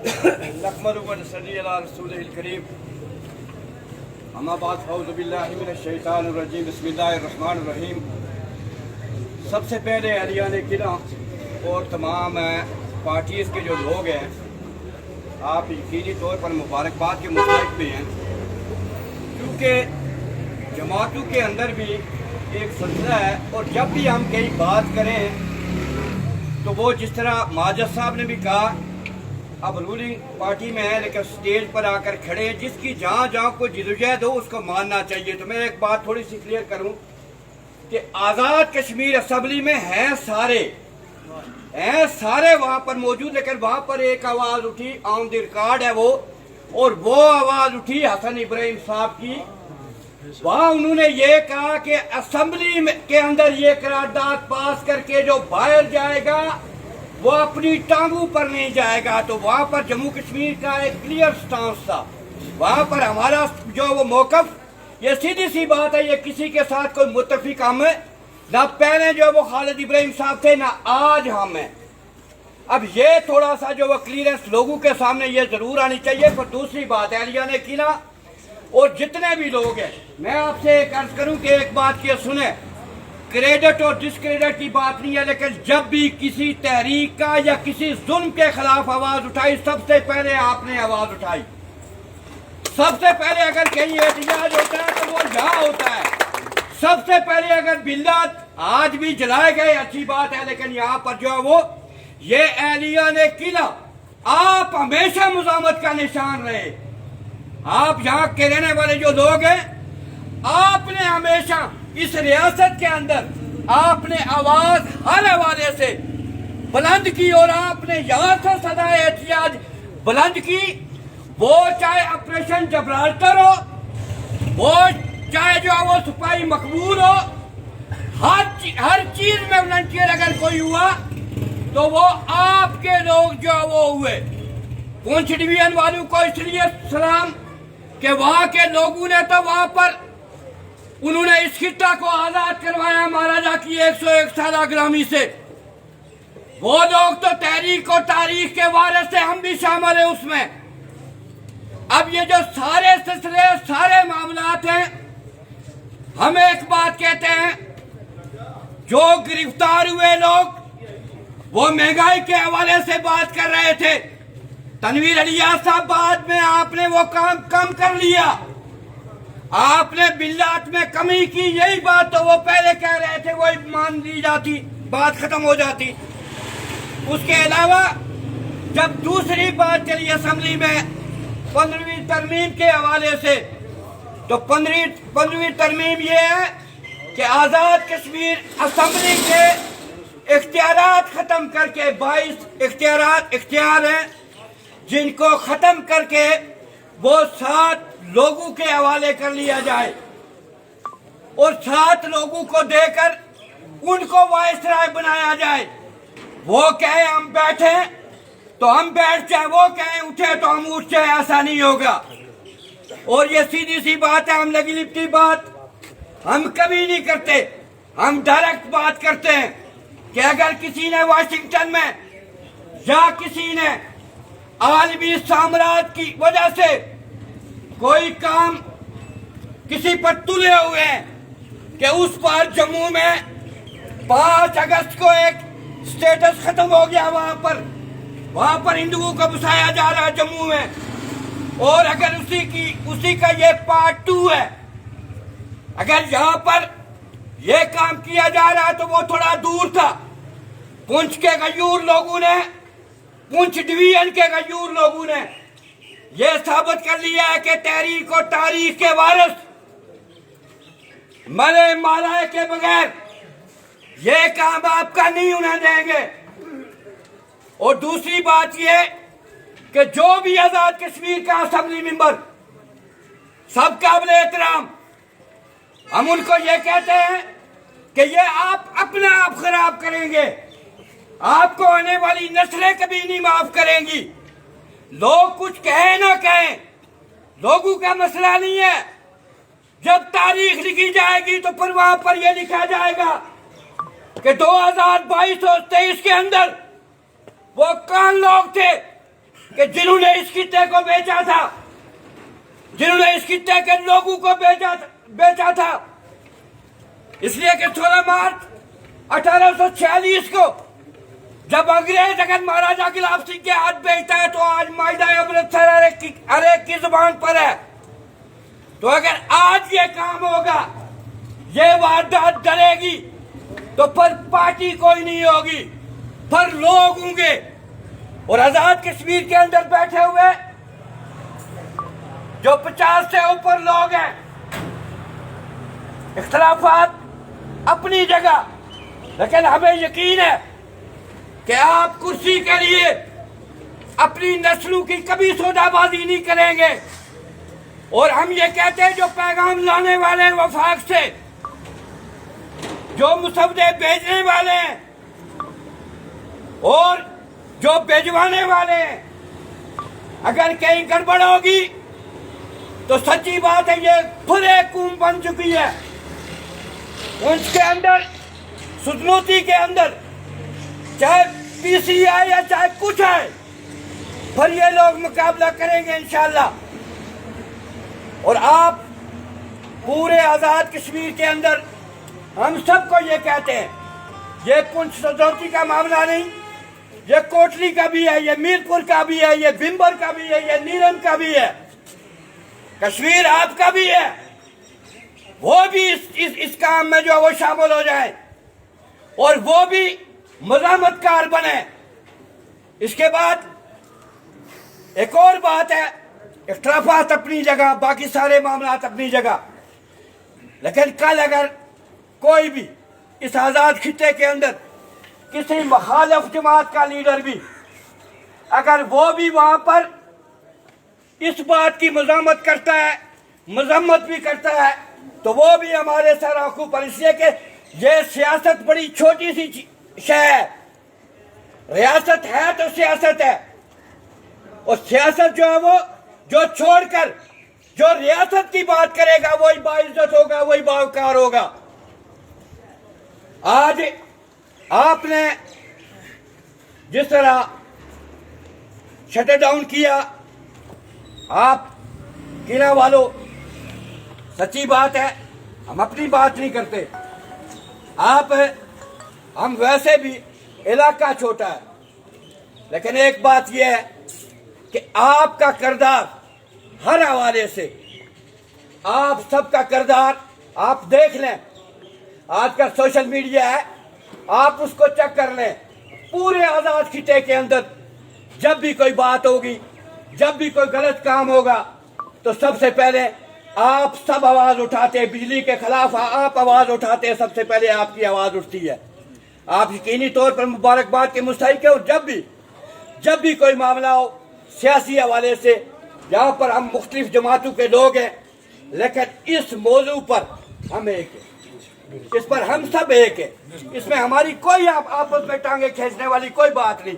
नहमदुहु व नसल्ली अला रसूलिहिल करीम। अम्मा बाद फौज़ु बिल्लाहि मिनश शैतानिर रजीम। बिस्मिल्लाहिर रहमानिर रहीम। सबसे पहले अलियान किला और तमाम पार्टीज़ के जो लोग हैं, आप यकीनी तौर पर मुबारकबाद के मुस्तहिक़ भी हैं, क्योंकि जमातों के अंदर भी एक सिलसिला है। और जब भी हम कहीं बात करें तो वो जिस तरह माजद साहब ने भी कहा, अब रूलिंग पार्टी में है लेकिन स्टेज पर आकर खड़े हैं, जिसकी जहाँ जहाँ कोई जिदोजहद हो उसको मानना चाहिए। तो मैं एक बात थोड़ी सी क्लियर करूं कि आज़ाद कश्मीर असम्बली में हैं सारे वहाँ पर मौजूद, लेकिन वहाँ पर एक आवाज़ उठी, ऑन द रिकॉर्ड है वो, और वो आवाज़ उठी हसन इब्राहिम साहब की। वहाँ उन्होंने ये कहा कि असम्बली के अंदर ये करारदाद पास करके जो बाहर जाएगा वो अपनी टांगों पर नहीं जाएगा। तो वहाँ पर जम्मू कश्मीर का एक क्लियर स्टांस था। वहाँ पर हमारा जो वो मौक़िफ़, ये सीधी सी बात है, ये किसी के साथ कोई मुत्तफ़िक हम है ना, पहले जो वो खालिद इब्राहिम साहब थे ना आज हम हैं। अब ये थोड़ा सा जो वो क्लियरेंस लोगों के सामने ये जरूर आनी चाहिए। पर दूसरी बात है अलियान किला और जितने भी लोग हैं, मैं आपसे एक अर्ज करूं कि एक बात ये सुने, क्रेडिट और डिस्क्रेडिट की बात नहीं है, लेकिन जब भी किसी तहरीक का या किसी जुल्म के खिलाफ आवाज उठाई, सबसे पहले आपने आवाज उठाई। सबसे पहले अगर कहीं एहतजाज होता है तो वो यहाँ होता है। सबसे पहले अगर बिल्लात आज भी जलाए गए, अच्छी बात है, लेकिन यहाँ पर जो है वो ये अलियान किला, आप हमेशा मुज़ामत का निशान रहे। आप यहाँ के रहने वाले जो लोग हैं, आपने हमेशा इस रियासत के अंदर आपने आवाज हर हवाले से बुलंद की और आपने यहाँ से सदाए एहतियाज बुलंद की। वो चाहे ऑपरेशन जबराल्टर हो, वो चाहे जो वो सिपाही मकबूल हो, हर चीज में वॉलंटियर अगर कोई हुआ तो वो आपके लोग जो वो हुए। पुंछ डिवीजन वालों को इसलिए सलाम कि वहां के लोगों ने तो वहां पर उन्होंने इस खित्ता को आजाद करवाया महाराजा की 101 साल गुलामी से। वो लोग तो तहरीक और तारीख के वारिस से, हम भी शामिल हैं उसमें। अब ये जो सारे सिलसिले सारे मामलात हैं, हम एक बात कहते हैं, जो गिरफ्तार हुए लोग वो महंगाई के हवाले से बात कर रहे थे। तनवीर अलियास साहब बाद में आपने वो काम कम कर लिया, आपने बिल्लात में कमी की, यही बात तो वो पहले कह रहे थे, वही मान ली जाती, बात खत्म हो जाती। उसके अलावा जब दूसरी बात चली असम्बली में 15वीं तरमीम के हवाले से, तो 15वीं तरमीम ये है कि आज़ाद कश्मीर असम्बली के इख्तियारात खत्म करके 22 इख्तियार हैं, जिनको खत्म करके वो 7 लोगों के हवाले कर लिया जाए और 7 लोगों को देकर उनको वाइसराय बनाया जाए। वो कहे हम बैठे तो हम बैठ जाए, वो कहे उठे तो हम उठ जाए, ऐसा नहीं होगा। और ये सीधी सी बात है, हम लगी लिपटी बात हम कभी नहीं करते, हम डायरेक्ट बात करते हैं कि अगर किसी ने वाशिंगटन में या किसी ने आलमी साम्राज्य की वजह से कोई काम किसी पर तुले हुए हैं कि उस पर जम्मू में 5 अगस्त को एक स्टेटस खत्म हो गया, वहां पर हिंदुओं को बसाया जा रहा है जम्मू में, और अगर उसी का ये पार्ट 2 है, अगर यहाँ पर ये काम किया जा रहा है तो वो थोड़ा दूर था। पुंछ के गयूर लोगों ने, पुंछ डिवीजन के गयूर लोगों ने ये साबित कर लिया है कि तहरीक और तारीख के वारिस मरे माराए के बगैर ये काम आपका नहीं होने देंगे। और दूसरी बात ये कि जो भी आजाद कश्मीर का असेंबली मेंबर, सब काबिल एहतराम, हम उनको ये कहते हैं कि ये आप अपने आप खराब करेंगे, आपको आने वाली नस्लें कभी नहीं माफ करेंगी। लोग कुछ कहें ना कहें, लोगों का मसला नहीं है। जब तारीख लिखी जाएगी तो फिर वहां पर यह लिखा जाएगा कि 2022 और 23 के अंदर वो कौन लोग थे کہ جنہوں نے اس خطے کو بیچا تھا، جنہوں نے اس خطے کے لوگوں کو بیچا تھا، اس لیے کہ 16 مارچ 1846 کو جب انگریز اگر مہاراجا گلاب سنگھ کے ہاتھ بیچتا ہے تو آج معاہدہ امرتسر ہر ایک کی زبان پر ہے. تو اگر آج یہ کام ہوگا، یہ واردات ڈرے گی، تو پھر پارٹی کوئی نہیں ہوگی، پھر لوگ ہوں گے. اور آزاد کشمیر کے اندر بیٹھے ہوئے جو 50 سے اوپر لوگ ہیں، اختلافات اپنی جگہ، لیکن ہمیں یقین ہے کہ آپ کرسی کے لیے اپنی نسلوں کی کبھی سودا بازی نہیں کریں گے. اور ہم یہ کہتے ہیں جو پیغام لانے والے ہیں وفاق سے، جو مسودے بھیجنے والے ہیں اور جو بھیجوانے والے ہیں، اگر کہیں گڑبڑ ہوگی تو سچی بات ہے یہ کھلے قوم بن چکی ہے. اس کے اندر سدنوتی کے اندر چاہے پی سی آئے یا چاہے کچھ ہے، پھر یہ لوگ مقابلہ کریں گے انشاءاللہ. اور آپ پورے آزاد کشمیر کے اندر ہم سب کو یہ کہتے ہیں، یہ پنچ سدنوتی کا معاملہ نہیں، یہ کوٹلی کا بھی ہے، یہ میرپور کا بھی ہے، یہ بمبر کا بھی ہے، یہ نیرم کا بھی ہے، کشمیر آپ کا بھی ہے. وہ بھی اس کام میں جو ہے وہ شامل ہو جائیں اور وہ بھی مزاحمت کار بنے. اس کے بعد ایک اور بات ہے، اختلافات اپنی جگہ، باقی سارے معاملات اپنی جگہ، لیکن کل اگر کوئی بھی اس آزاد خطے کے اندر کسی مخالف جماعت کا لیڈر بھی اگر وہ بھی وہاں پر اس بات کی مزاحمت کرتا ہے، مذمت بھی کرتا ہے، تو وہ بھی ہمارے سر آنکھوں پر، اس لیے کہ یہ سیاست بڑی چھوٹی سی شے ہے. ریاست ہے تو سیاست ہے، اور سیاست جو ہے وہ جو چھوڑ کر جو ریاست کی بات کرے گا وہی باعزت ہوگا، وہی باوقار ہوگا. آج آپ نے جس طرح شٹ ڈاؤن کیا، آپ قلعہ والوں، سچی بات ہے ہم اپنی بات نہیں کرتے، ہم ویسے بھی علاقہ چھوٹا ہے، لیکن ایک بات یہ ہے کہ آپ کا کردار ہر حوالے سے، آپ سب کا کردار آپ دیکھ لیں، آج کا سوشل میڈیا ہے، آپ اس کو چیک کر لیں. پورے آزاد خطے کے اندر جب بھی کوئی بات ہوگی، جب بھی کوئی غلط کام ہوگا، تو سب سے پہلے آپ سب آواز اٹھاتے، بجلی کے خلاف آپ آواز اٹھاتے، سب سے پہلے آپ کی آواز اٹھتی ہے. آپ یقینی طور پر مبارکباد کے مستحق ہیں. اور جب بھی کوئی معاملہ ہو سیاسی حوالے سے، یہاں پر ہم مختلف جماعتوں کے لوگ ہیں، لیکن اس موضوع پر ہم ایک ہیں، اس پر ہم سب ایک ہیں. اس میں ہماری کوئی آپس میں ٹانگیں کھینچنے والی کوئی بات نہیں.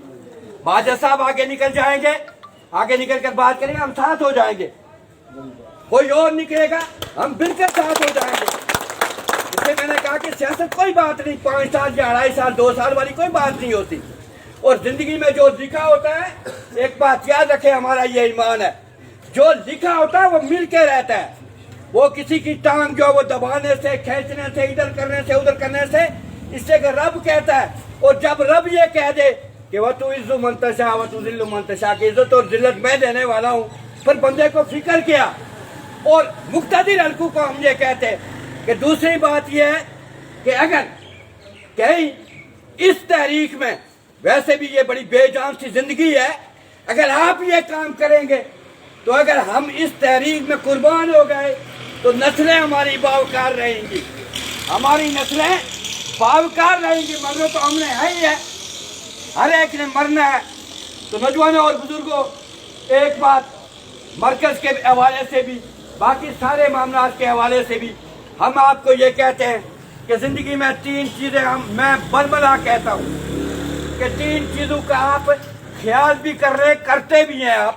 باجوہ صاحب آگے نکل جائیں گے، آگے نکل کر بات کریں گے، ہم ساتھ ہو جائیں گے. کوئی اور نکلے گا ہم مل کر ساتھ ہو جائیں گے. اس لیے میں نے کہا کہ سیاست کوئی بات نہیں، 5 سال یا 2.5 سال 2 سال والی کوئی بات نہیں ہوتی. اور زندگی میں جو لکھا ہوتا ہے، ایک بات یاد رکھے، ہمارا یہ ایمان ہے، جو لکھا ہوتا ہے وہ مل کے رہتا ہے. وہ کسی کی ٹانگ جو وہ دبانے سے، کھینچنے سے، ادھر کرنے سے ادھر کرنے سے، اس سے کہ رب کہتا ہے. اور جب رب یہ کہہ دے کہ وَتُعِزُّ مَن تَشَاءُ وَتُذِلُّ مَن تَشَاءُ، کہ عزت اور ذلت میں دینے والا ہوں، پھر بندے کو فکر کیا. اور مقتدر حلقوں کو ہم یہ کہتے ہیں کہ دوسری بات یہ ہے کہ اگر کہیں اس تحریک میں، ویسے بھی یہ بڑی بے جان سی زندگی ہے، اگر آپ یہ کام کریں گے تو اگر ہم اس تحریک میں قربان ہو گئے تو نسلیں ہماری باوقار رہیں گی، ہماری نسلیں باوقار رہیں گی. مرنا تو ہم نے ہے ہی ہے، ہر ایک نے مرنا ہے. تو نوجوانوں اور بزرگوں، ایک بات مرکز کے حوالے سے بھی، باقی سارے معاملات کے حوالے سے بھی ہم آپ کو یہ کہتے ہیں کہ زندگی میں 3 چیزیں میں برملا کہتا ہوں کہ 3 چیزوں کا آپ خیال بھی کرتے بھی ہیں آپ.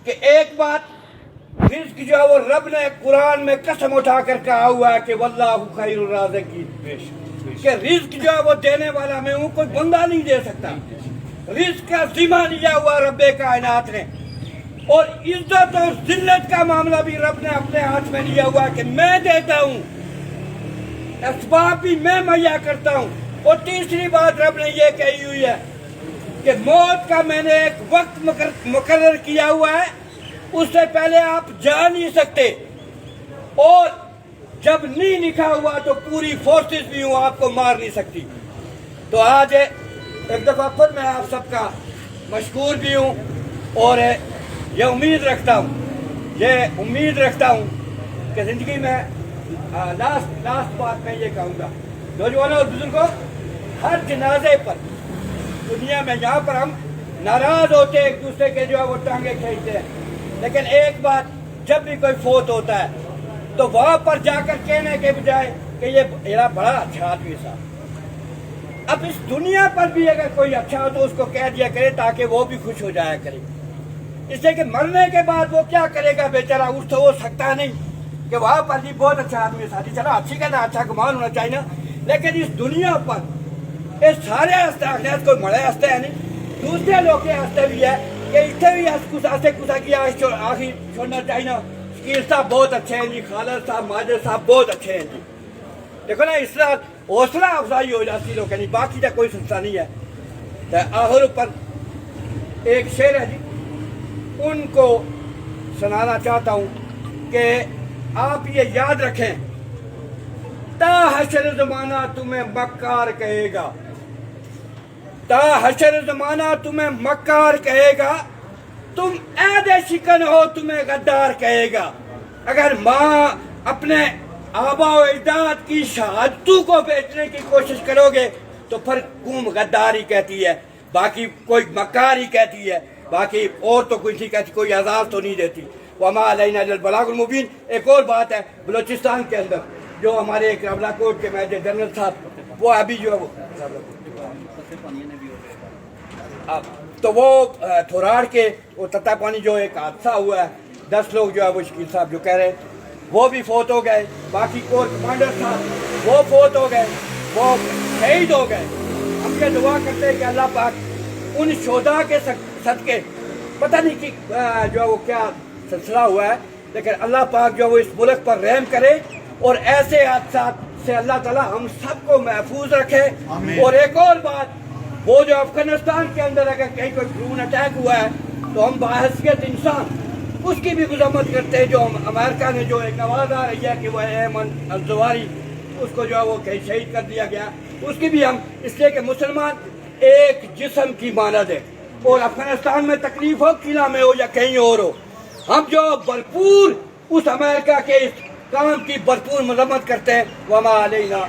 کہ ایک بات، رزق جو ہے وہ رب نے قرآن میں قسم اٹھا کر کہا ہوا ہے کہ واللہ خیر الرازقین، کہ رزق جو ہے وہ دینے والا میں ہوں، کوئی بندہ نہیں دے سکتا. रिस्क का जिम्मा लिया हुआ रब्बे कायनात ने, और इज्जत और जिल्लत का मामला भी रब ने अपने हाथ में लिया हुआ कि मैं देता हूँ, असबाब भी मैं मुहैया करता हूँ। और तीसरी बात रब ने ये कही हुई है कि मौत का मैंने एक वक्त मुकर्रर किया हुआ है, उससे पहले आप जा नहीं सकते, और जब नहीं लिखा हुआ तो पूरी फोर्सेस भी हूँ आपको मार नहीं सकती। तो आज एक दफ़ा खुद मैं आप सबका मशकूर भी हूँ, और ये उम्मीद रखता हूँ कि ज़िंदगी में लास्ट बात मैं ये कहूँगा, नौजवानों और बुजुर्गों, हर जनाजे पर दुनिया में यहाँ पर हम नाराज होते एक दूसरे के जो है वो टांगे खींचते हैं, लेकिन एक बात, जब भी कोई फोत होता है तो वहाँ पर जाकर कहने के बजाय कि ये मेरा बड़ा अच्छा आदमी था, अब इस दुनिया पर भी अगर कोई अच्छा हो तो उसको कह दिया करे ताकि वो भी खुश हो जाया करे। इससे कि मरने के बाद वो क्या करेगा बेचारा, उठ तो हो सकता नहीं कि वहाँ पर भी बहुत अच्छा आदमी था, चलो अच्छी कहना अच्छा गुमान होना चाहिए ना, लेकिन इस दुनिया पर ये सारे हस्ते आखने कोई मरे हस्ते है नहीं, दूसरे लोग के हस्ते भी है कि इतने भी हंसे कुसा की आखिर छोड़ना चाहिए ना। शकील साहब बहुत अच्छे हैं जी, खालिद साहब, माजिद साहब बहुत अच्छे हैं जी। देखो ना, इस तरह हौसला अफजाई हो जाती लोग, नहीं बाकी का कोई सिलसिला नहीं है। तो आखिर ऊपर एक शेर है जी, उनको सुनाना चाहता हूँ कि आप ये याद रखें, ता हशर ज़माना तुम्हें मक्कार कहेगा, ता हशर ज़माना तुम्हें मक्कार कहेगा, तुम ऐदे शिकन हो तुम्हें गद्दार कहेगा। अगर माँ अपने आबा व अजदाद की शहादतों को बेचने की कोशिश करोगे तो फिर कौम गद्दारी कहती है, बाकी कोई मक्कार ही कहती है, बाकी और तो कुछ नहीं कहती, कोई आज़ाद तो नहीं देती। वमा अलैना इल्लल बलागुल मुबीन। एक और बात है, बलोचिस्तान के अंदर जो हमारे रावलाकोट के मेजर जनरल साहब, वो अभी जो है वो तो वो थोराड़ के वो तत्ता पानी जो एक हादसा हुआ है, 10 लोग जो है वो शकील साहब जो कह रहे हैं वो भी फोत हो गए, बाकी कोर कमांडर साहब वो फोत हो गए, वो शहीद हो गए। हम ये दुआ करते हैं कि अल्लाह पाक उन शोधा के सदके, पता नहीं कि जो है वो क्या सिलसिला हुआ है, लेकिन अल्लाह पाक जो है वो इस मुल्क पर रहम करे और ऐसे हादसा से अल्लाह ताला हम सबको महफूज रखे। और एक और बात, वो जो अफगानिस्तान के अंदर अगर कहीं कोई ड्रोन अटैक हुआ है तो हम बाहसियत इंसान उसकी भी मजम्मत करते हैं। जो अमेरिका ने जो एक नवाज आ रही है कि वह अहमद अल-जवारी, उसको जो है वो कहीं शहीद कर दिया गया, उसकी भी हम, इसलिए कि मुसलमान एक जिस्म की मानद है, और अफगानिस्तान में तकलीफ हो, किला में हो या कहीं और हो, हम जो भरपूर उस अमेरिका के इस काम की भरपूर मजम्मत करते हैं। वमा अलैना